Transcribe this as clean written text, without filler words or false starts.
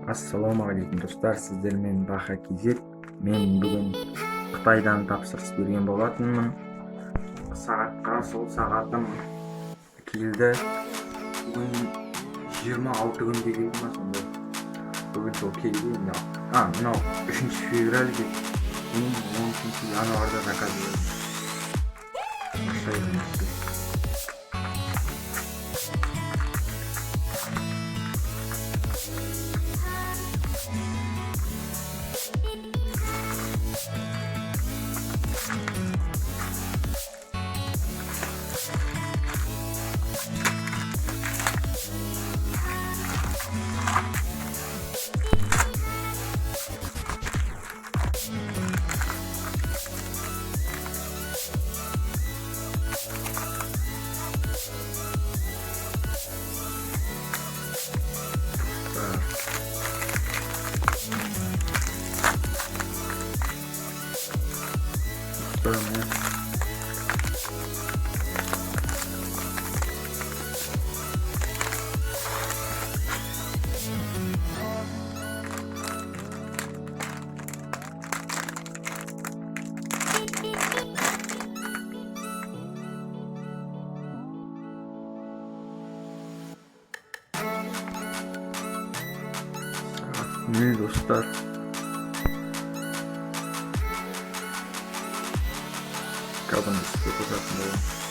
Ассалаумағалейкум достар, сіздермен Баха Кизет. Мен бүгін Қытайдан тапсырыс берген болатынмын. Сағатқа сол сағатым келді. Бүгін 26 күнге келді ма сонда. Бүгін сол келді. Мынау 3 февраль деп. Мен 10 январда заказ бердім. Ne dostlar? Kaldım, size fotoğrafını